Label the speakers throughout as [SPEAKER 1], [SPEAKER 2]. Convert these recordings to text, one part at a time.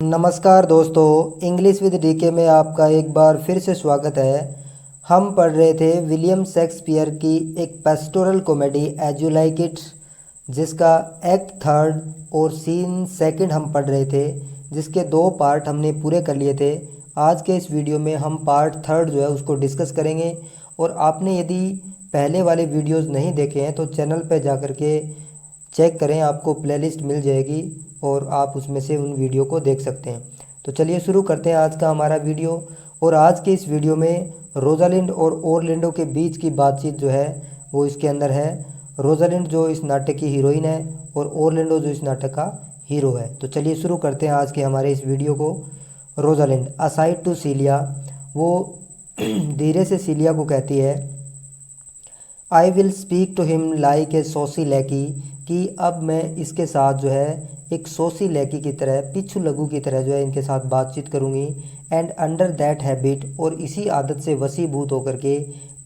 [SPEAKER 1] नमस्कार दोस्तों, English with DK में आपका एक बार फिर से स्वागत है। हम पढ़ रहे थे विलियम शेक्सपियर की एक pastoral comedy as you like it, जिसका एक्ट थर्ड और सीन सेकंड हम पढ़ रहे थे, जिसके 2 पार्ट हमने पूरे कर लिए थे। आज के इस वीडियो में हम पार्ट थर्ड जो है उसको डिस्कस करेंगे। और आपने यदि पहले वाले वीडियोज़ नहीं देखे हैं तो चैनल पर जा कर के चेक करें, आपको प्लेलिस्ट मिल जाएगी और आप उसमें से उन वीडियो को देख सकते हैं। तो चलिए शुरू करते हैं आज का हमारा वीडियो। और आज के इस वीडियो में रोजालिंड और ओरलैंडो के बीच की बातचीत जो है वो इसके अंदर है। रोजालिंड जो इस नाटक की हीरोइन है और ओरलैंडो जो इस नाटक का हीरो है। तो चलिए शुरू करते हैं आज के हमारे इस वीडियो को। रोजालिंड असाइड टू सीलिया, वो धीरे से सीलिया को कहती है, I will speak to him like a saucy lackey, कि अब मैं इसके साथ जो है एक सोसी लैकी की तरह, पिच्छू लगू की तरह जो है इनके साथ बातचीत करूँगी। एंड अंडर दैट हैबिट, और इसी आदत से वसीभूत होकर के,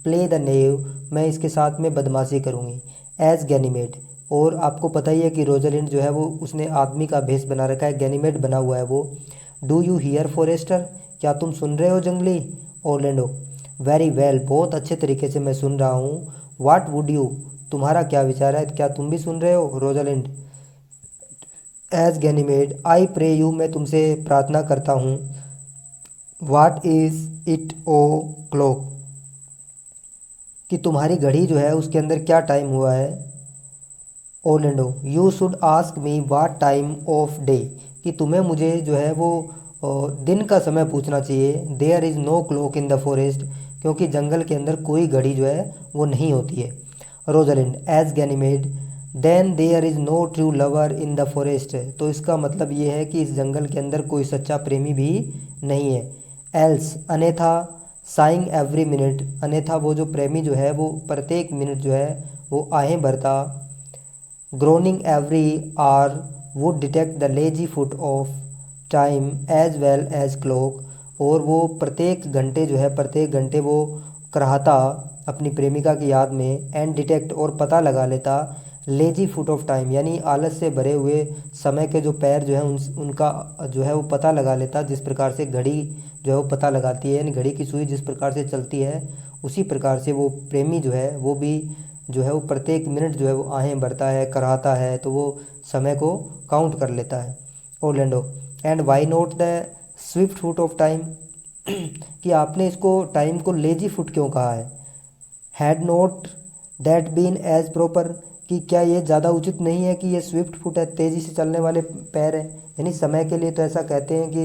[SPEAKER 1] प्ले द नेव, मैं इसके साथ में बदमाशी करूँगी। एज गैनीमेड, और आपको पता ही है कि रोजालिंड जो है वो उसने आदमी का भेष बना रखा है, गैनीमेड बना हुआ है वो। डू यू हियर फॉरेस्टर, क्या तुम सुन रहे हो जंगली? ओरलैंडो, वेरी वेल, बहुत अच्छे तरीके से मैं सुन रहा हूँ। वाट वुड यू, तुम्हारा क्या विचार है, क्या तुम भी सुन रहे हो? Rosalind as Ganymede, I pray you, मैं तुमसे प्रार्थना करता हूँ। What is it o'clock, कि तुम्हारी घड़ी जो है उसके अंदर क्या टाइम हुआ है? Orlando, you should ask me what time of day, कि तुम्हें मुझे जो है वो दिन का समय पूछना चाहिए। There is no clock in the forest, क्योंकि जंगल के अंदर कोई घड़ी जो है वो नहीं होती है। Rosalind as Ganymede, then there is no true lover in the forest, तो इसका मतलब ये है कि इस जंगल के अंदर कोई सच्चा प्रेमी भी नहीं है। एल्स, अन्यथा, साइंग एवरी मिनट, अन्यथा वो जो प्रेमी जो है वो प्रत्येक मिनट जो है वो आहें भरता। Groaning every hour would detect the lazy foot of time as well as clock, और वो प्रत्येक घंटे जो है, प्रत्येक घंटे वो कराहता अपनी प्रेमिका की याद में। एंड डिटेक्ट, और पता लगा लेता, लेजी फुट ऑफ टाइम, यानी आलस से भरे हुए समय के जो पैर जो है उनका जो है वो पता लगा लेता। जिस प्रकार से घड़ी जो है वो पता लगाती है, यानी घड़ी की सुई जिस प्रकार से चलती है, उसी प्रकार से वो प्रेमी जो है वो भी जो है वो प्रत्येक मिनट जो है वो आहें भरता है, कराहता है, तो वो समय को काउंट कर लेता है। Orlando, and why not the swift foot of time, कि आपने इसको टाइम को लेजी फुट क्यों कहा है? Had not that been as proper, कि क्या ये ज़्यादा उचित नहीं है कि ये स्विफ्ट फुट है, तेज़ी से चलने वाले पैर हैं, यानी समय के लिए तो ऐसा कहते हैं कि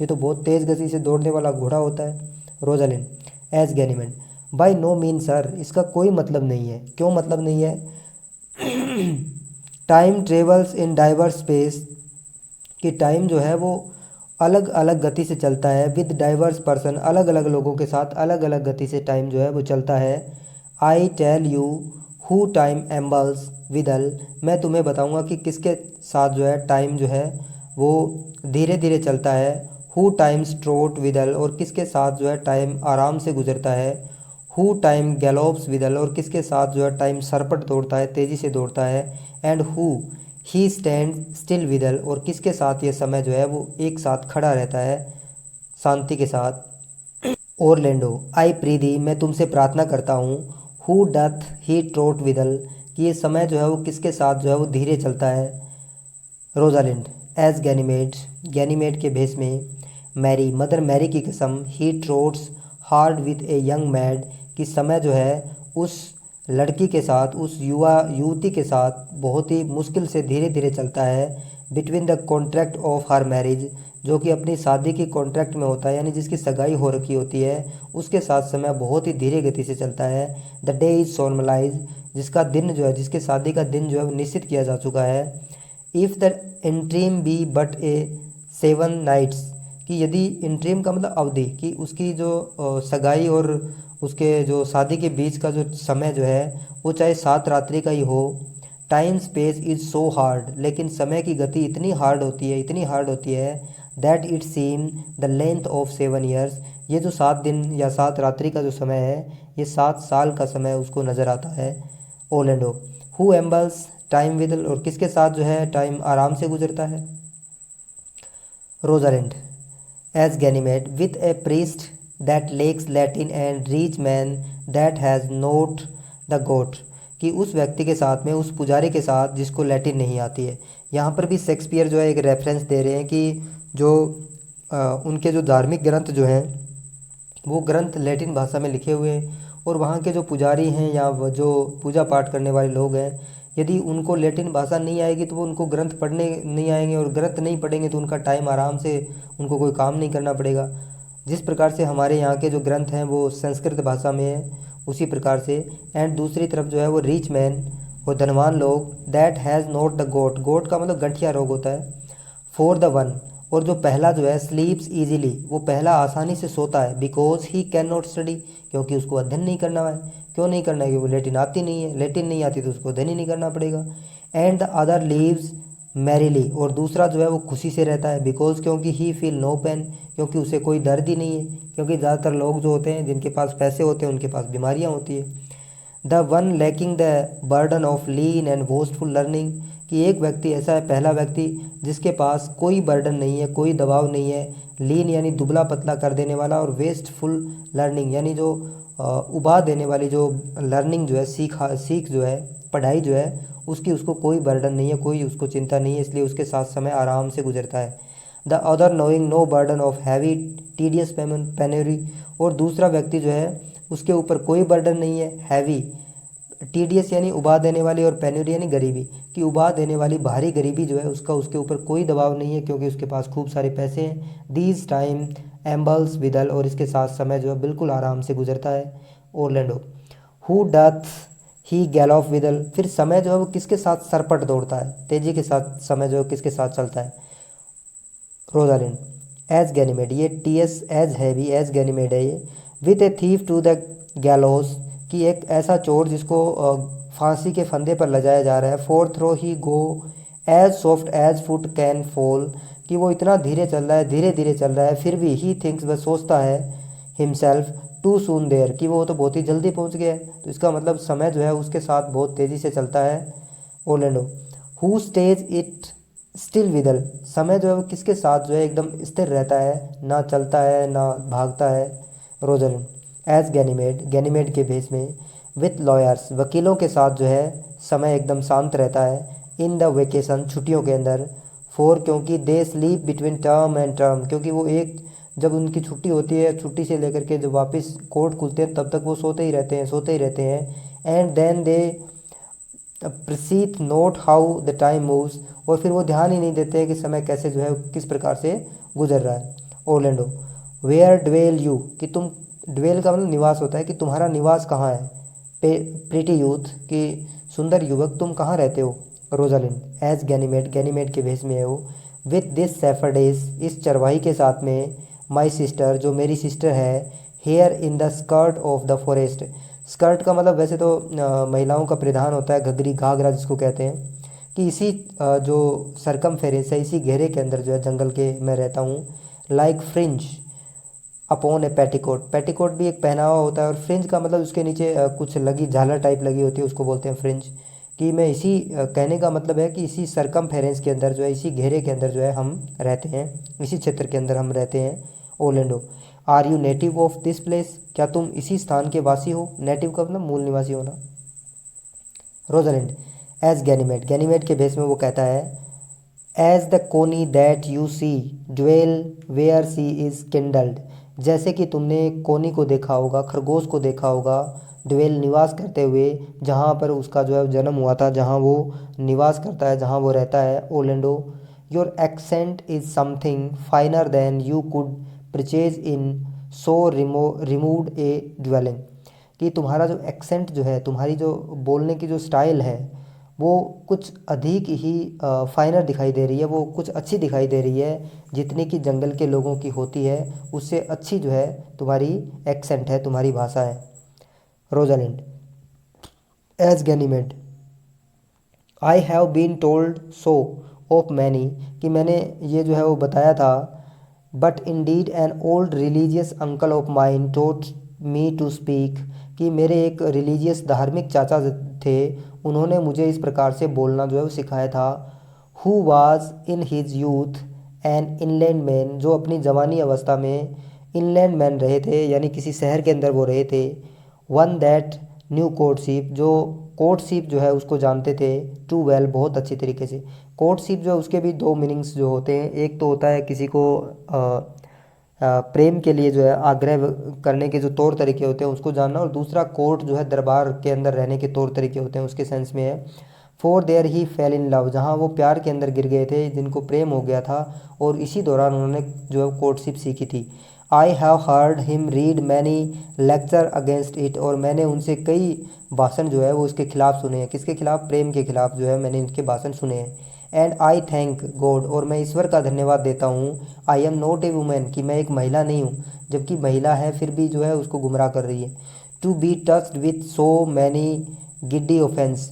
[SPEAKER 1] ये तो बहुत तेज़ गति से दौड़ने वाला घोड़ा होता है। Rosalind as Ganymede, by no mean sir, इसका कोई मतलब नहीं है। क्यों मतलब नहीं है? Time travels in divers space, कि टाइम जो है वो अलग अलग गति से चलता है। विद डाइवर्स पर्सन, अलग अलग लोगों के साथ अलग अलग गति से टाइम जो है वो चलता है। I tell you who time ambles withal, मैं तुम्हें बताऊंगा कि किसके साथ जो है टाइम जो है वो धीरे धीरे चलता है। हु टाइम स्ट्रोट विदल, और किसके साथ जो है टाइम आराम से गुजरता है। हु टाइम गैलोप्स विदल, और किसके साथ जो है टाइम सरपट दौड़ता है, तेज़ी से दौड़ता है। And who he stand still withal, और किसके साथ ये समय जो है वो एक साथ खड़ा रहता है शांति के साथ। ओरलैंडो, आई प्रीति, मैं तुमसे प्रार्थना करता हूँ। हु डथ ही ट्रोट विदल, कि ये समय जो है वो किसके साथ जो है वो धीरे चलता है। रोजालिंड एज गैनीमेड, गैनीमेड के भेष में। मैरी, मदर मैरी की कसम, he trots hard with a young maid, कि समय जो है उस लड़की के साथ, उस युवा युवती के साथ बहुत ही मुश्किल से धीरे धीरे चलता है। Between the contract of her marriage, जो कि अपनी शादी की कॉन्ट्रैक्ट में होता है, यानी जिसकी सगाई हो रखी होती है, उसके साथ समय बहुत ही धीरे गति से चलता है। द डे इज़ सोलमलाइज, जिसका दिन जो है, जिसके शादी का दिन जो है वो निश्चित किया जा चुका है। If the interim be but a 7 nights, कि यदि इंट्रीम का मतलब अवधि, कि उसकी जो सगाई और उसके जो शादी के बीच का जो समय जो है वो चाहे 7 रात्रि का ही हो। Time space is so hard, लेकिन समय की गति इतनी हार्ड होती है, इतनी हार्ड होती है, that it seem the length of 7 years, ये जो 7 दिन या 7 रात्रि का जो समय है, ये 7 साल का समय उसको नज़र आता है। ओरलैंडो, हु एम्बल्स टाइम विदल, और किसके साथ जो है टाइम आराम से गुजरता है। Rosalind as Ganymede with a priest that lacks Latin and rich man that has not the gout, कि उस व्यक्ति के साथ में, उस पुजारी के साथ जिसको लैटिन नहीं आती है। यहाँ पर भी शेक्सपियर जो है एक रेफरेंस दे रहे हैं कि जो उनके जो धार्मिक ग्रंथ जो हैं वो ग्रंथ लैटिन भाषा में लिखे हुए हैं, और वहाँ के जो पुजारी हैं या वो जो पूजा पाठ करने वाले लोग हैं, यदि उनको लैटिन भाषा नहीं आएगी तो वो उनको ग्रंथ पढ़ने नहीं आएंगे, और ग्रंथ नहीं पढ़ेंगे तो उनका टाइम आराम से, उनको कोई काम नहीं करना पड़ेगा। जिस प्रकार से हमारे यहाँ के जो ग्रंथ हैं वो संस्कृत भाषा में है, उसी प्रकार से। एंड दूसरी तरफ जो है वो रिच मैन, वो धनवान लोग, दैट हैज़ नॉट द गोट, गोट का मतलब गठिया रोग होता है, फॉर द वन, और जो पहला जो है स्लीप्स ईजिली, वो पहला आसानी से सोता है, because he can not study, क्योंकि उसको अध्ययन नहीं करना है। क्यों नहीं करना है? क्योंकि वो लैटिन आती नहीं है, लैटिन नहीं आती तो उसको अध्ययन ही नहीं करना पड़ेगा। And the other leaves merrily, और दूसरा जो है वो खुशी से रहता है, बिकॉज क्योंकि ही फील नो पेन, क्योंकि उसे कोई दर्द ही नहीं है। क्योंकि ज़्यादातर लोग जो होते हैं जिनके पास पैसे होते हैं उनके पास बीमारियाँ होती है। The one lacking the burden of lean and wasteful learning, कि एक व्यक्ति ऐसा है, पहला व्यक्ति जिसके पास कोई बर्डन नहीं है, कोई दबाव नहीं है, लीन यानी दुबला पतला कर देने वाला, और वेस्टफुल लर्निंग यानी जो उबा देने वाली जो लर्निंग जो है, सीख जो है, पढ़ाई जो है, उसकी उसको कोई बर्डन नहीं है, कोई उसको चिंता नहीं है, इसलिए उसके साथ समय आराम से गुजरता है। The other knowing no burden of heavy tedious penury, और दूसरा व्यक्ति जो है उसके ऊपर कोई बर्डन नहीं है, हैवी, टीडीएस यानी उबा देने वाली, और पेन्यूरी यानी गरीबी, कि उबा देने वाली भारी गरीबी जो है उसका उसके ऊपर कोई दबाव नहीं है, क्योंकि उसके पास खूब सारे पैसे हैं। दीज टाइम एम्बल्स विदल, और इसके साथ समय जो है बिल्कुल आराम से गुजरता है। ओरलैंडो हु डथ ही गैलॉफ विदल, फिर समय जो है वो किसके साथ सरपट दौड़ता है, तेजी के साथ समय जो है किसके साथ चलता है। रोजालिंड एज गैनीमेड, ये टी एस एज है भी, एज गैनीमेड है ये। With a thief to the gallows, कि एक ऐसा चोर जिसको फांसी के फंदे पर लजाया जा रहा है। For though he go as soft as foot can fall, कि वो इतना धीरे चल रहा है, धीरे धीरे चल रहा है, फिर भी ही थिंक्स, वह सोचता है, हिमसेल्फ टू सून देयर, कि वो तो बहुत ही जल्दी पहुंच गया है। तो इसका मतलब समय जो है उसके साथ बहुत तेज़ी से चलता है। ओलेंडो हु स्टेज इट स्टिल विदल, समय जो है वो किसके साथ जो है एकदम स्थिर रहता है, ना चलता है ना भागता है। रोजलिन एज गैनीमेड, गैनीमेड के भेस में। विथ लॉयर्स, वकीलों के साथ जो है समय एकदम शांत रहता है। इन द वेकेशन, छुट्टियों के अंदर। फोर क्योंकि they sleep between term and term, क्योंकि वो एक, जब उनकी छुट्टी होती है, छुट्टी से लेकर के जब वापस कोर्ट खुलते हैं तब तक वो सोते ही रहते हैं, सोते ही रहते हैं। And then they perceive not how the time moves, और फिर वो ध्यान ही नहीं देते हैं कि समय कैसे जो है किस प्रकार से गुजर रहा है। ओरलैंडो वेयर ड्वेल यू, कि तुम, ड्वेल का मतलब निवास होता है, कि तुम्हारा निवास कहाँ है। प्रीटी यूथ, कि सुंदर युवक तुम कहाँ रहते हो। रोजालिंड एज गैनीमेड, गैनीमेड के भेष में है वो। विथ दिस सैफरडेज, इस चरवाही के साथ में। माई सिस्टर, जो मेरी सिस्टर है। Here in the skirt of the forest, skirt का मतलब वैसे तो महिलाओं का परिधान होता है घघरी, घाघरा जिसको कहते हैं, कि इसी जो सरकमफेरेंस है, इसी घेरे के अंदर जो है जंगल के मैं रहता हूँ। लाइक फ्रिंज अपॉन ए पेटिकोट, पेटिकोट भी एक पहनावा होता है, और फ्रिंज का मतलब उसके नीचे कुछ लगी, झालर टाइप लगी होती है, उसको बोलते हैं फ्रिंज। कि मैं इसी कहने का मतलब है कि इसी सरकमफेरेंस के अंदर जो है, इसी घेरे के अंदर जो है हम रहते हैं, इसी क्षेत्र के अंदर हम रहते हैं। Orlando are you native of this place, क्या तुम इसी स्थान के वासी हो। नेटिव का मतलब मूल निवासी होना। रोजलिंड एज गैनीमेड, गैनीमेड के भेष में वो कहता है। As the coney that you see dwell where she is kindled, जैसे कि तुमने कोनी को देखा होगा, खरगोश को देखा होगा, ड्वेल निवास करते हुए, जहाँ पर उसका जो है जन्म हुआ था, जहाँ वो निवास करता है, जहाँ वो रहता है। Orlando your accent is something finer than you could purchase in so removed a dwelling, कि तुम्हारा जो एक्सेंट जो है, तुम्हारी जो बोलने की जो स्टाइल है, वो कुछ अधिक ही फाइनर दिखाई दे रही है, वो कुछ अच्छी दिखाई दे रही है, जितनी कि जंगल के लोगों की होती है, उससे अच्छी जो है तुम्हारी एक्सेंट है, तुम्हारी भाषा है। Rosalind as Ganymede I have been told so of many, कि मैंने ये जो है वो बताया था। But indeed an old religious uncle of mine taught me to speak, कि मेरे एक रिलीजियस धार्मिक चाचा थे, उन्होंने मुझे इस प्रकार से बोलना जो है वो सिखाया था। Who was in his youth an inland man, जो अपनी जवानी अवस्था में इनलैंड मैन रहे थे, यानी किसी शहर के अंदर वो रहे थे। वन दैट न्यू कोर्टशिप, जो कोर्टशिप जो है उसको जानते थे टू वेल, बहुत अच्छी तरीके से। कोर्टशिप जो है उसके भी दो मीनिंग्स जो होते हैं, एक तो होता है किसी को प्रेम के लिए जो है आग्रह करने के जो तौर तरीके होते हैं उसको जानना, और दूसरा कोर्ट जो है दरबार के अंदर रहने के तौर तरीके होते हैं, उसके सेंस में है। For there he fell in love, जहाँ वो प्यार के अंदर गिर गए थे, जिनको प्रेम हो गया था, और इसी दौरान उन्होंने जो है कोर्टशिप सीखी थी। I have heard him read many lecture against it, और मैंने उनसे कई भाषण जो है वो इसके खिलाफ सुने हैं। किसके खिलाफ? प्रेम के खिलाफ जो है मैंने इनके भाषण सुने हैं। एंड आई थैंक गॉड, और मैं ईश्वर का धन्यवाद देता हूँ, I am not a women, कि मैं एक महिला नहीं हूँ, जबकि महिला है फिर भी जो है उसको गुमराह कर रही है। To be touched with so many giddy offence,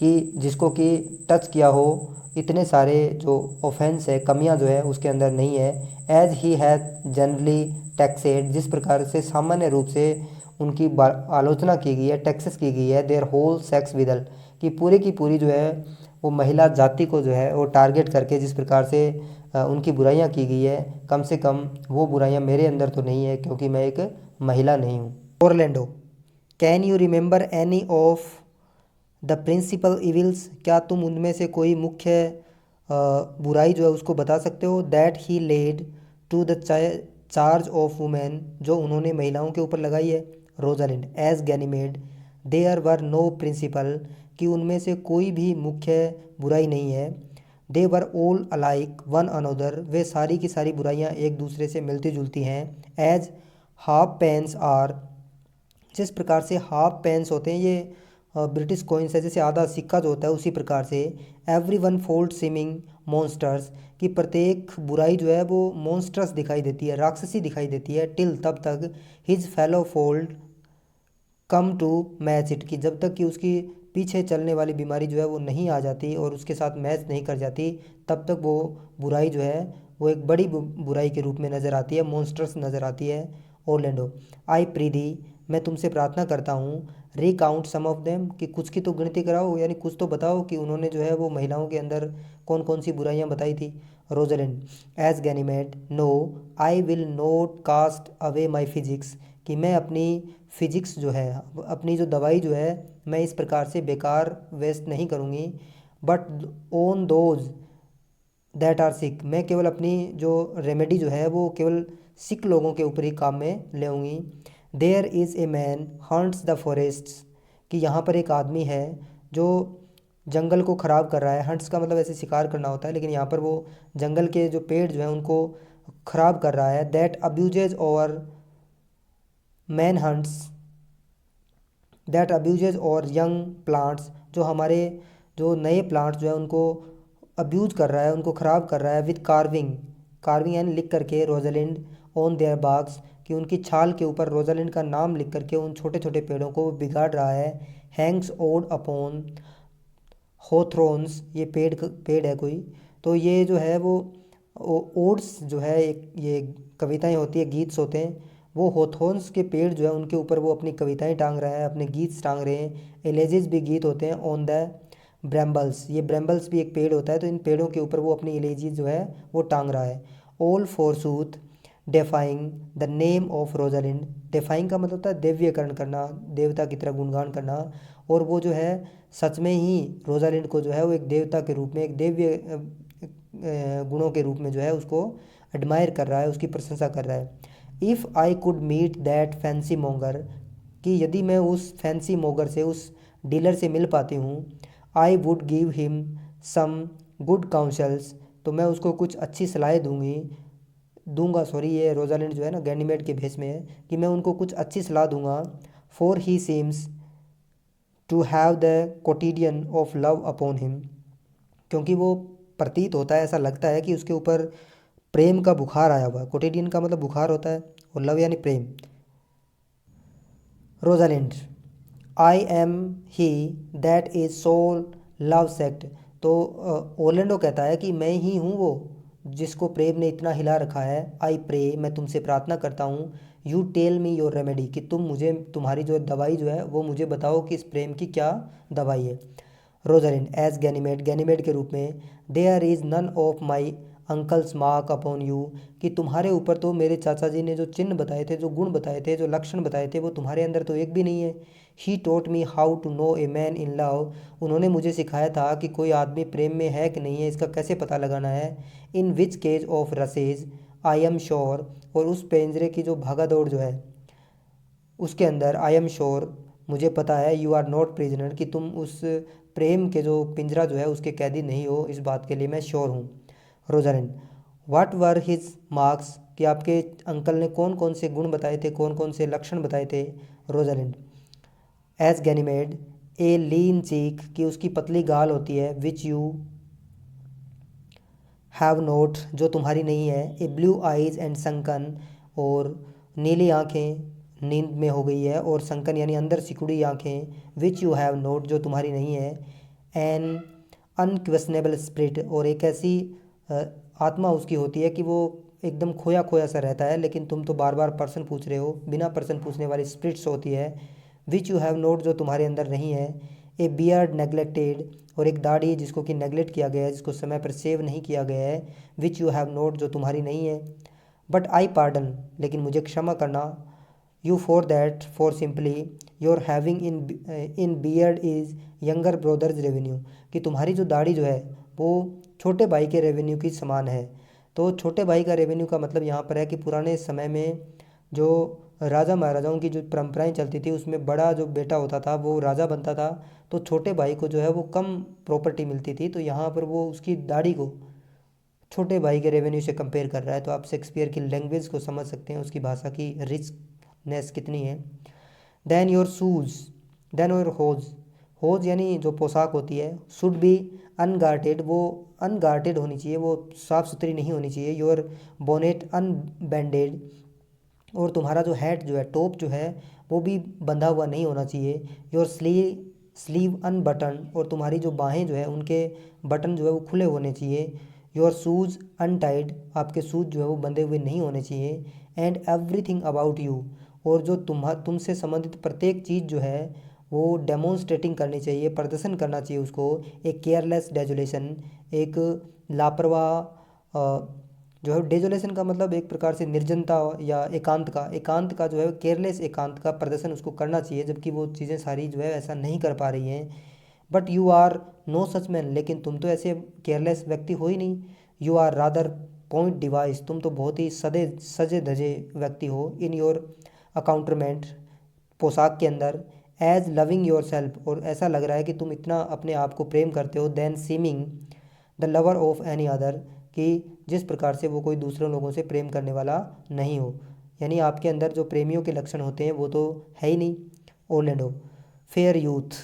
[SPEAKER 1] कि जिसको कि टच किया हो, इतने सारे जो ऑफेंस है, कमियां जो है उसके अंदर नहीं है। As he has generally taxed, जिस प्रकार से सामान्य रूप से उनकी आलोचना की गई है, टैक्सेस की गई है, देयर होल सेक्स विदल, कि पूरी की पूरी जो है वो महिला जाति को जो है वो टारगेट करके जिस प्रकार से उनकी बुराइयां की गई है, कम से कम वो बुराइयां मेरे अंदर तो नहीं है, क्योंकि मैं एक महिला नहीं हूँ। Orlando, can you remember any of the principal evils, क्या तुम उनमें से कोई मुख्य बुराई जो है उसको बता सकते हो? That he laid to the charge of women, जो उन्होंने महिलाओं के ऊपर लगाई है। Rosalind, as Ganymede there were no principal, कि उनमें से कोई भी मुख्य बुराई नहीं है। They were all alike one another, वे सारी की सारी बुराइयां एक दूसरे से मिलती जुलती हैं। एज हाफ पेन्स आर, जिस प्रकार से हाफ पेन्स होते हैं ये ब्रिटिश कॉइन्स है, जैसे आधा सिक्का जो होता है उसी प्रकार से। Every one fault seeming monsters, कि प्रत्येक बुराई जो है वो मॉन्स्टर्स दिखाई देती है, राक्षसी दिखाई देती है। टिल, तब तक his fellow fault come to match it, की जब तक कि उसकी पीछे चलने वाली बीमारी जो है वो नहीं आ जाती और उसके साथ मैच नहीं कर जाती, तब तक वो बुराई जो है वो एक बड़ी बुराई के रूप में नज़र आती है, मॉन्स्टर्स नज़र आती है। ओरलैंडो, आई प्रीदी, मैं तुमसे प्रार्थना करता हूँ। रिकाउंट सम ऑफ देम, कि कुछ की तो गिनती कराओ, यानी कुछ तो बताओ कि उन्होंने जो है वो महिलाओं के अंदर कौन कौन सी बुराइयां बताई थी। Rosalind, as Ganymede, no I will not cast away my physics, कि मैं अपनी फिजिक्स जो है, अपनी जो दवाई जो है, मैं इस प्रकार से बेकार वेस्ट नहीं करूँगी। But on those that are sick, मैं केवल अपनी जो रेमेडी जो है वो केवल सिक लोगों के ऊपर ही काम में लेऊँगी। There is a man haunts the forests, कि यहाँ पर एक आदमी है जो जंगल को ख़राब कर रहा है। हंट्स का मतलब ऐसे शिकार करना होता है, लेकिन यहाँ पर वो जंगल के जो पेड़ जो हैं उनको ख़राब कर रहा है। दैट अब्यूजेज और मैन हंट्स, दैट अब्यूजेज और यंग प्लांट्स, जो हमारे जो नए प्लांट्स जो है उनको अब्यूज कर रहा है, उनको ख़राब कर रहा है। विद कार्विंग, कार्विंग यानी लिख करके, रोजलिंड ऑन देयर बाग्स, कि उनकी छाल के ऊपर रोजलिंड का नाम लिख करके उन छोटे छोटे पेड़ों को बिगाड़ रहा है। हैंग्स ओड अपॉन होथ्रोन्स, ये पेड़ है कोई, तो ये जो है वो ओड्स जो है एक ये कविताएं होती है, गीत्स होते हैं, वो होथोन्स के पेड़ जो है उनके ऊपर वो अपनी कविताएं टांग रहा है, अपने गीत टांग रहे हैं। एलेजेस भी गीत होते हैं। ऑन द ब्रैम्बल्स, ये ब्रैम्बल्स भी एक पेड़ होता है, तो इन पेड़ों के ऊपर वो अपनी एलेजीज जो है वो टांग रहा है। All forsooth deifying the name of Rosalind, deifying का मतलब होता है दिव्यकरण करना, देवता की तरह गुणगान करना, और वो जो है सच में ही रोजालिंड को जो है वो एक देवता के रूप में, एक दिव्य गुणों के रूप में जो है उसको एडमायर कर रहा है, उसकी प्रशंसा कर रहा है। If I could meet that fancy monger, कि यदि मैं उस फैंसी मोगर से, उस डीलर से मिल पाती हूँ। I would give him some good counsels, तो मैं उसको कुछ अच्छी सलाहें दूंगा, सॉरी ये रोजालिंड जो है ना गैनीमेड के भेष में है, कि मैं उनको कुछ अच्छी सलाह दूंगा। For he seems to have the quotidian of love upon him, क्योंकि वो प्रतीत होता है, ऐसा लगता है कि उसके ऊपर प्रेम का बुखार आया हुआ है। कोटिडियन का मतलब बुखार होता है, और लव यानी प्रेम। Rosalind, I am he that is so love shaked, तो ओरलैंडो कहता है कि मैं ही हूँ वो जिसको प्रेम ने इतना हिला रखा है। आई प्रे, मैं तुमसे प्रार्थना करता हूँ। You tell me your remedy, कि तुम मुझे तुम्हारी जो दवाई जो है वो मुझे बताओ कि इस प्रेम की क्या दवाई है। रोजालिंड, एज गैनीमेड, गैनीमेड के रूप में। There is none of my uncle's mark upon you, कि तुम्हारे ऊपर तो मेरे चाचा जी ने जो चिन्ह बताए थे, जो गुण बताए थे, जो लक्षण बताए थे, वो तुम्हारे अंदर तो एक भी नहीं है। He taught me how to know a man in love, उन्होंने मुझे सिखाया था कि कोई आदमी प्रेम में है कि नहीं है, इसका कैसे पता लगाना है। In which cage of rushes I am sure, और उस पिंजरे की जो भागा दौड़ जो है उसके अंदर आई एम श्योर, मुझे पता है, यू आर नॉट प्रिजनर, कि तुम उस प्रेम के जो पिंजरा जो है उसके कैदी नहीं हो, इस बात के लिए मैं श्योर हूँ। Rosalind, what were his marks, कि आपके अंकल ने कौन कौन से गुण बताए थे, कौन कौन से लक्षण बताए थे। रोजालिंड, एज गैनीमेड, ए लीन चीक, कि उसकी पतली गाल होती है, विच यू हैव नोट, जो तुम्हारी नहीं है। ए ब्लू आइज एंड संकन, और नीली आंखें, नींद में हो गई है, और संकन यानी अंदर सिकुड़ी आंखें, विच यू हैव नोट, जो तुम्हारी नहीं है। एन अनक्वेश्चनेबल स्पिरिट, और एक ऐसी आत्मा उसकी होती है कि वो एकदम खोया खोया सा रहता है, लेकिन तुम तो बार बार पर्सन पूछ रहे हो, बिना पर्सन पूछने वाली स्पिरिट्स होती है। विच यू हैव नोट, जो तुम्हारे अंदर नहीं है। ए बियर्ड नेग्लेक्टेड, और एक दाढ़ी जिसको कि नेगलेक्ट किया गया है, जिसको समय पर सेव नहीं किया गया है। विच यू हैव नोट, जो तुम्हारी नहीं है। बट आई पार्डन, लेकिन मुझे क्षमा करना। You for that, for simply your having in beard is younger brothers revenue, कि तुम्हारी जो दाढ़ी जो है वो छोटे भाई के रेवेन्यू की समान है। तो छोटे भाई का रेवेन्यू का मतलब यहाँ पर है कि पुराने समय में जो राजा महाराजाओं की जो परंपराएं चलती थी उसमें बड़ा जो बेटा होता था वो राजा बनता था, तो छोटे भाई को जो है वो कम प्रॉपर्टी मिलती थी। तो यहाँ पर वो उसकी दाढ़ी को छोटे भाई के रेवेन्यू से कंपेयर कर रहा है। तो आप शेक्सपियर की लैंग्वेज को समझ सकते हैं, उसकी भाषा की रिचनेस कितनी है। Then your shoes, then your hose, hose यानी जो पोशाक होती है, शुड बी अनगार्टेड, वो अनगार्टेड होनी चाहिए, वो साफ़ सुथरी नहीं होनी चाहिए। योर बोनेट अनबैंडेड, और तुम्हारा जो हैट जो है, टॉप जो है, वो भी बंधा हुआ नहीं होना चाहिए। योर स्लीव अनबटन, और तुम्हारी जो बाहें जो है उनके बटन जो है वो खुले होने चाहिए। योर शूज़ अनटाइड, आपके शूज़ जो है वो बंधे हुए नहीं होने चाहिए। एंड एवरीथिंग अबाउट यू, और जो तुमसे संबंधित प्रत्येक चीज़ जो है वो डेमोन्स्ट्रेटिंग करनी चाहिए, प्रदर्शन करना चाहिए उसको। एक केयरलेस डेजुलेशन, एक लापरवाह जो है, डेजोलेशन का मतलब एक प्रकार से निर्जनता या एकांत का जो है केयरलेस एकांत का प्रदर्शन उसको करना चाहिए, जबकि वो चीज़ें सारी जो है ऐसा नहीं कर पा रही हैं। But you are no such man, लेकिन तुम तो ऐसे केयरलेस व्यक्ति हो ही नहीं। You are rather point device, तुम तो बहुत ही सदे सजे धजे व्यक्ति हो। इन योर अकाउंटमेंट, पोशाक के अंदर। एज लविंग योर सेल्फ, और ऐसा लग रहा है कि तुम इतना अपने आप को प्रेम करते हो। Then seeming the lover of any other, कि जिस प्रकार से वो कोई दूसरे लोगों से प्रेम करने वाला नहीं हो, यानी आपके अंदर जो प्रेमियों के लक्षण होते हैं वो तो है ही नहीं। ओर्लैंडो, फेयर यूथ,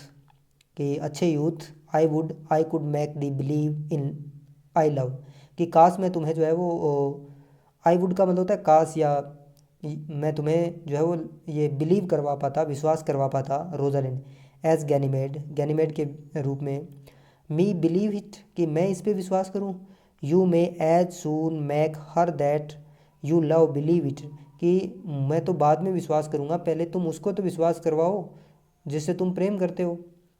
[SPEAKER 1] कि अच्छे youth. I could make the believe in I love, कि काश मैं तुम्हें जो है वो, आई वुड का मतलब होता है काश, या मैं तुम्हें जो है वो ये बिलीव करवा पाता, विश्वास करवा पाता। रोजालिंड, एज गैनीमेड, गैनीमेड के रूप में। मी बिलीव इट, कि मैं इस पे विश्वास करूं। You may as soon make her that you love believe it, कि मैं तो बाद में विश्वास करूंगा, पहले तुम उसको तो विश्वास करवाओ जिससे तुम प्रेम करते हो।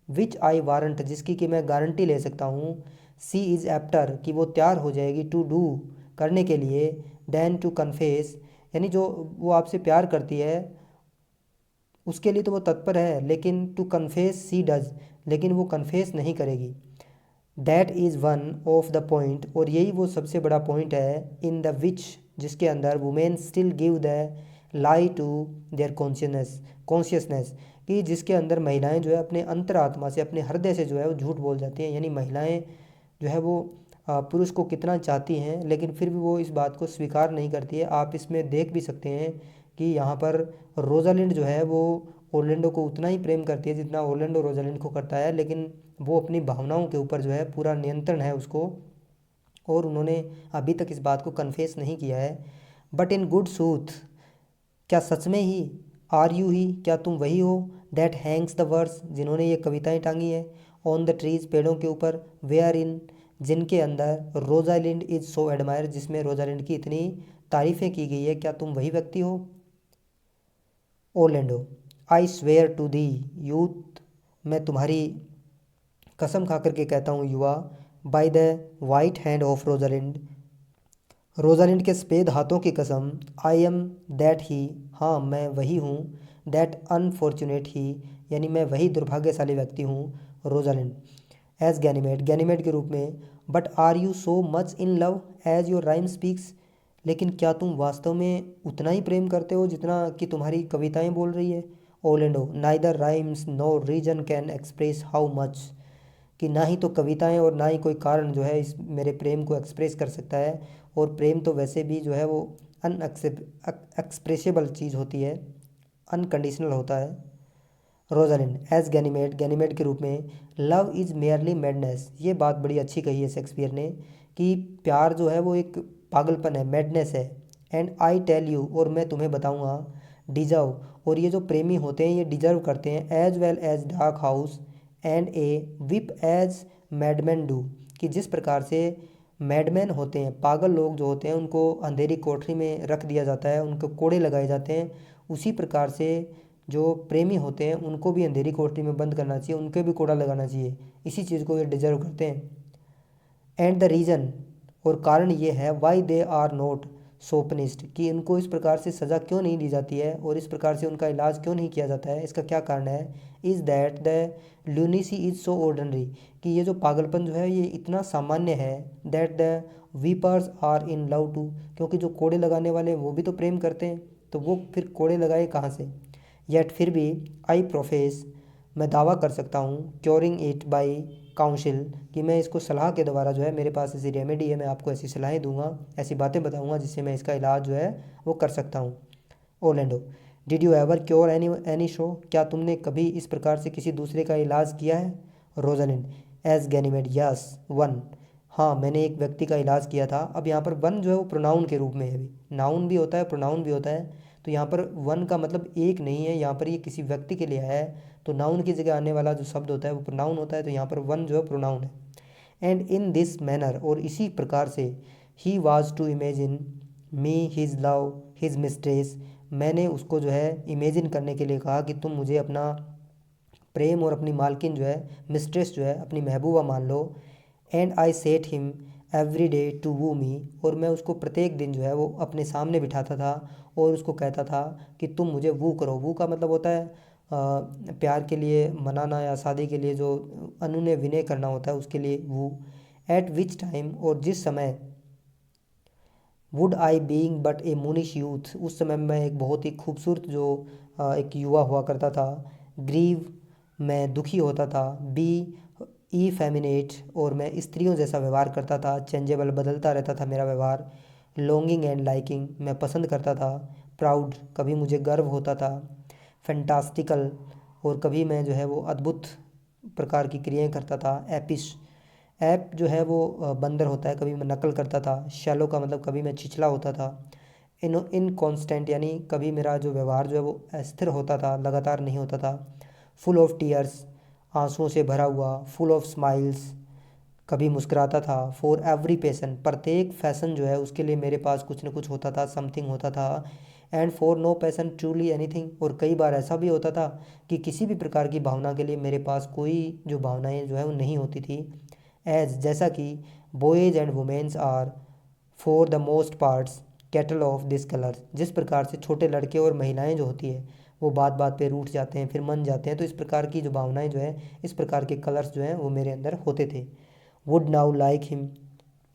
[SPEAKER 1] विच आई वारंट, जिसकी कि मैं गारंटी ले सकता हूँ। सी इज़ एप्टर, कि वो तैयार हो जाएगी, टू डू, करने के लिए। देन टू कन्फेस, यानी जो वो आपसे प्यार करती है उसके लिए तो वो तत्पर है, लेकिन टू कन्फेस सी डज, लेकिन वो कन्फेस नहीं करेगी। That is one of the point, और यही वो सबसे बड़ा पॉइंट है। इन द विच, जिसके अंदर women still give the lie to their consciousness, कि जिसके अंदर महिलाएं जो है अपने अंतरात्मा से, अपने हृदय से जो है वो झूठ बोल जाती हैं। यानी महिलाएं जो है वो पुरुष को कितना चाहती हैं, लेकिन फिर भी वो इस बात को स्वीकार नहीं करती है। आप इसमें देख भी सकते हैं कि यहाँ पर रोजालिंड जो है वो ओर्लैंडो को उतना ही प्रेम करती है जितना ओर्लैंडो रोजालिंड को करता है, लेकिन वो अपनी भावनाओं के ऊपर जो है पूरा नियंत्रण है उसको, और उन्होंने अभी तक इस बात को कन्फेस नहीं किया है। बट इन गुड सूथ, क्या सच में ही, आर यू ही, क्या तुम वही हो। दैट हैंग्स द वर्स, जिन्होंने ये कविताएं टांगी हैं। ऑन द ट्रीज, पेड़ों के ऊपर। वेयर इन, जिनके अंदर। रोजालिंड इज सो एडमायर, जिसमें रोजालिंड की इतनी तारीफ़ें की गई है, क्या तुम वही व्यक्ति हो। Orlando, I swear to thee youth, मैं तुम्हारी कसम खा करके कहता हूँ युवा। By the white hand of Rosalind, Rosalind के सफ़ेद हाथों की कसम, आई एम दैट ही, हाँ मैं वही हूँ, दैट अनफॉर्चुनेट ही, यानी मैं वही दुर्भाग्यशाली व्यक्ति हूँ, रोजालिंड। एज गैनीमेड, गैनीमेड के रूप में, but are you so much in love as your rhyme speaks, लेकिन क्या तुम वास्तव में उतना ही प्रेम करते हो जितना कि तुम्हारी कविताएं बोल रही है। Orlando, neither rhymes nor reason can express how much, कि ना ही तो कविताएं और ना ही कोई कारण जो है इस मेरे प्रेम को एक्सप्रेस कर सकता है। और प्रेम तो वैसे भी जो है वो अनएक्सप्रेसिबल चीज़ होती है, अनकंडीशनल होता है। रोजालिंड एज गैनीमेड, गैनीमेड के रूप में, लव इज़ मेयरली मैडनेस, ये बात बड़ी अच्छी कही है शेक्सपियर ने, कि प्यार जो है वो एक पागलपन है, मैडनेस है। एंड आई टेल यू, और मैं तुम्हें बताऊंगा, डिजर्व, और ये जो प्रेमी होते हैं ये डिजर्व करते हैं, as well as dark house and a whip as madman do, कि जिस प्रकार से मैडमैन होते हैं, पागल लोग जो होते हैं, उनको अंधेरी कोठरी में रख दिया जाता है, उनको कोड़े लगाए जाते हैं, उसी प्रकार से जो प्रेमी होते हैं उनको भी अंधेरी कोठरी में बंद करना चाहिए, उनके भी कोड़ा लगाना चाहिए, इसी चीज़ को ये डिजर्व करते हैं। एंड द रीज़न, और कारण ये है, why they are not so punished, कि इनको इस प्रकार से सज़ा क्यों नहीं दी जाती है और इस प्रकार से उनका इलाज क्यों नहीं किया जाता है, इसका क्या कारण है। Is that the lunacy is so ordinary, कि ये जो पागलपन जो है ये इतना सामान्य है। That the whippers are in love too, क्योंकि जो कोड़े लगाने वाले हैं वो भी तो प्रेम करते हैं, तो वो फिर कोड़े लगाए कहाँ से। येट फिर भी, आई प्रोफेस, मैं दावा कर सकता हूँ, क्योरिंग इट बाई काउंसिल, कि मैं इसको सलाह के द्वारा जो है, मेरे पास ऐसी रेमेडी है, मैं आपको ऐसी सलाहें दूंगा, ऐसी बातें बताऊंगा जिससे मैं इसका इलाज जो है वो कर सकता हूँ। Orlando, did you ever cure any so, क्या तुमने कभी इस प्रकार से किसी दूसरे का इलाज किया है। Rosalind as Ganymede, yes one, हाँ मैंने एक व्यक्ति का इलाज किया था। अब यहाँ पर वन जो है वो प्रोनाउन के रूप में है, अभी नाउन भी होता है प्रोनाउन भी होता है, तो यहाँ पर वन का मतलब एक नहीं है, यहाँ पर ये किसी व्यक्ति के लिए है, तो नाउन की जगह आने वाला जो शब्द होता है वो प्रोनाउन होता है, तो यहाँ पर वन जो है प्रोनाउन है। एंड इन दिस मैनर, और इसी प्रकार से, he was to imagine me his love his mistress, मैंने उसको जो है इमेजिन करने के लिए कहा कि तुम मुझे अपना प्रेम और अपनी मालकिन जो है, मिस्ट्रेस जो है, अपनी महबूबा मान लो। And I set him every day to woo me, और मैं उसको प्रत्येक दिन जो है वो अपने सामने बिठाता था और उसको कहता था कि तुम मुझे वू करो। वू का मतलब होता है प्यार के लिए मनाना, या शादी के लिए जो अनुनय विनय करना होता है उसके लिए वू। एट विच टाइम, और जिस समय, would I being but a moonish youth, उस समय मैं एक बहुत ही खूबसूरत जो एक युवा हुआ करता था। ग्रीव, मैं दुखी होता था। बी ई फेमिनेट, और मैं स्त्रियों जैसा व्यवहार करता था। चेंजेबल, बदलता रहता था मेरा व्यवहार। लॉन्गिंग एंड लाइकिंग, मैं पसंद करता था। प्राउड, कभी मुझे गर्व होता था। फैंटास्टिकल, और कभी मैं जो है वो अद्भुत प्रकार की क्रियाएं करता था। एपिश, ऐप जो है वो बंदर होता है, कभी मैं नकल करता था। शैलो का मतलब कभी मैं छिछला होता था। इनकॉन्स्टेंट, यानी कभी मेरा जो व्यवहार जो है वो अस्थिर होता था, लगातार नहीं होता था। फुल ऑफ टीयर्स, आंसुओं से भरा हुआ। फुल ऑफ स्माइल्स, कभी मुस्कुराता था। फॉर एवरी पैसन, प्रत्येक फैशन जो है उसके लिए मेरे पास कुछ न कुछ होता था, समथिंग होता था। And for no passion truly anything, और कई बार ऐसा भी होता था कि किसी भी प्रकार की भावना के लिए मेरे पास कोई जो भावनाएं जो है वो नहीं होती थी। एज, जैसा कि, boys and womens are for the most parts cattle of this colour, जिस प्रकार से छोटे लड़के और महिलाएं जो होती है वो बात बात पे रूठ जाते हैं, फिर मन जाते हैं, तो इस प्रकार की जो भावनाएं जो है, इस प्रकार के कलर्स जो हैं वो मेरे अंदर होते थे। वुड नाउ लाइक हिम,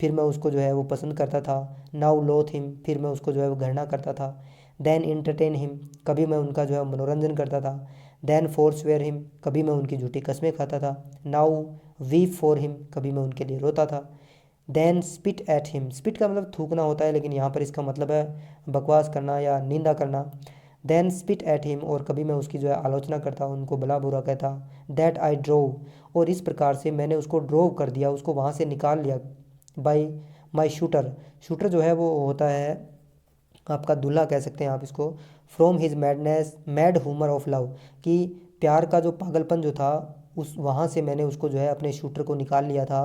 [SPEAKER 1] फिर मैं उसको जो है वो पसंद करता था। नाउ लोथ हिम, फिर मैं उसको जो है वो घृणा करता था। देन इंटरटेन हिम, कभी मैं उनका जो है मनोरंजन करता था। देन फोर्सवेयर हिम, कभी मैं उनकी झूठी कस्में खाता था। नाउ वीप फॉर हिम, कभी मैं उनके लिए रोता था। Then spit at him, spit का मतलब थूकना होता है, लेकिन यहाँ पर इसका मतलब है बकवास करना या निंदा करना। देन स्पिट एट हिम, और कभी मैं उसकी जो है आलोचना करता, उनको भला बुरा कहता। दैट आई ड्रोव, और इस प्रकार से मैंने उसको ड्रोव कर दिया, उसको वहाँ से निकाल लिया। बाई माई शूटर, शूटर जो है वो होता है आपका दूल्हा कह सकते हैं आप इसको। From his madness mad humor of love, कि प्यार का जो पागलपन जो था उस वहाँ से मैंने उसको जो है अपने शूटर को निकाल लिया था।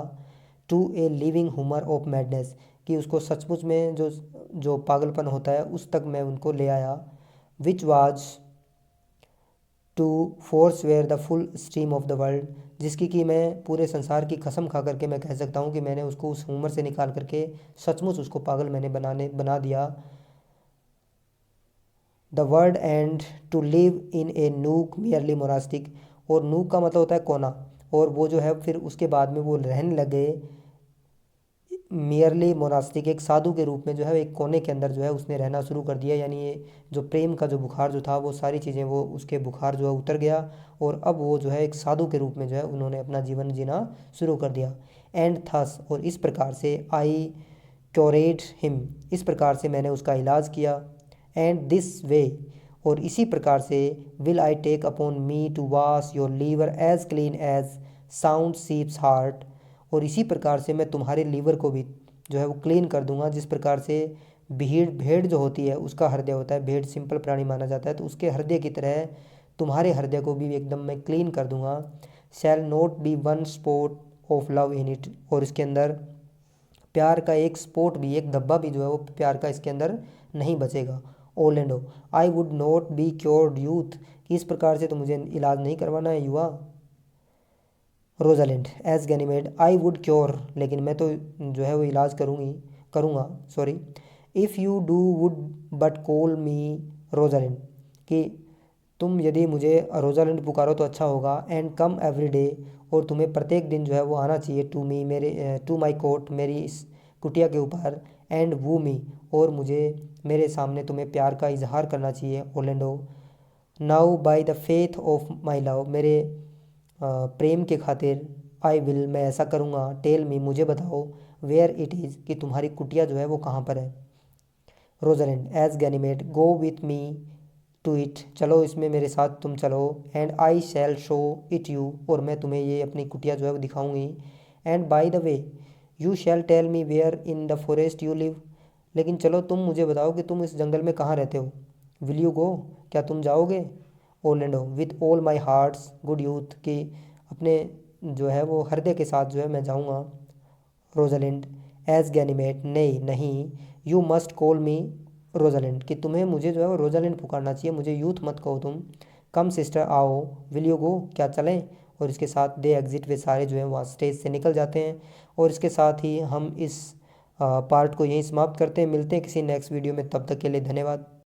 [SPEAKER 1] To a living humor of madness, कि उसको सचमुच में जो जो पागलपन होता है उस तक मैं उनको ले आया। Which was to forswear the full stream of the world, जिसकी कि मैं पूरे संसार की कसम खा करके मैं कह सकता हूँ कि मैंने उसको उस उम्र से निकाल करके सचमुच उसको पागल मैंने बना दिया। The world and to live in a nook merely monastic, और नूक का मतलब होता है कोना, और वो जो है फिर उसके बाद में वो रहने लगे मियरली मोनास्टिक, एक साधु के रूप में जो है एक कोने के अंदर जो है उसने रहना शुरू कर दिया। यानी ये जो प्रेम का जो बुखार जो था वो सारी चीज़ें वो उसके बुखार जो है उतर गया, और अब वो जो है एक साधु के रूप में जो है उन्होंने अपना जीवन जीना शुरू कर दिया। एंड थस, और इस प्रकार से आई क्योरेड हिम, इस प्रकार से मैंने उसका इलाज किया। एंड दिस वे, और इसी प्रकार से will I take upon me to wash your liver as clean as sound sheep's heart, और इसी प्रकार से मैं तुम्हारे लीवर को भी जो है वो क्लीन कर दूंगा, जिस प्रकार से भेड़ जो होती है उसका हृदय होता है, भेड़ सिंपल प्राणी माना जाता है, तो उसके हृदय की तरह तुम्हारे हृदय को भी एकदम मैं क्लीन कर दूंगा। Shall not be one spot of love in it, और इसके अंदर प्यार का एक स्पॉट भी, एक धब्बा भी जो है वो प्यार का इसके अंदर नहीं बचेगा। Orlando, I would not be cured youth, इस प्रकार से तो मुझे इलाज नहीं करवाना है युवा। Rosalind as Ganymede, I would cure, लेकिन मैं तो जो है वो इलाज करूँगा, sorry. If you do would but call me Rosalind, कि तुम यदि मुझे रोजालिंड पुकारो तो अच्छा होगा। एंड कम एवरी डे, और तुम्हें प्रत्येक दिन जो है वो आना चाहिए टू मी, मेरे टू माई कोर्ट, मेरी इस कुटिया के ऊपर। एंड वू मी, और मुझे मेरे सामने तुम्हें प्यार का इजहार करना चाहिए Orlando. Now by the faith of my love, मेरे प्रेम के खातिर आई विल, मैं ऐसा करूँगा। टेल मी, मुझे बताओ। वेयर इट इज़, कि तुम्हारी कुटिया जो है वो कहाँ पर है। Rosalind as Ganymede, go with me to it, चलो इसमें मेरे साथ तुम चलो। And I shall show it you, और मैं तुम्हें ये अपनी कुटिया जो है वो दिखाऊंगी। And by the way you shall tell me where in the forest you live, लेकिन चलो तुम मुझे बताओ कि तुम इस जंगल में कहाँ रहते हो। विल यू गो, क्या तुम जाओगे। Orlando with all my heart's good youth, कि अपने जो है वो हृदय के साथ जो है मैं जाऊँगा। रोजलिंड एज गैनीमेड, नहीं नहीं, you must call me Rosalind, कि तुम्हें मुझे जो है वो रोजलिंड पुकारना चाहिए, मुझे यूथ मत कहो तुम। कम सिस्टर आओ, विल यू गो, क्या चलें। और इसके साथ दे एग्जिट, वे सारे जो हैं वहाँ स्टेज से निकल जाते हैं। और इसके साथ ही हम इस पार्ट को यहीं समाप्त करते हैं। मिलते हैं किसी नेक्स्ट वीडियो में, तब तक के लिए धन्यवाद।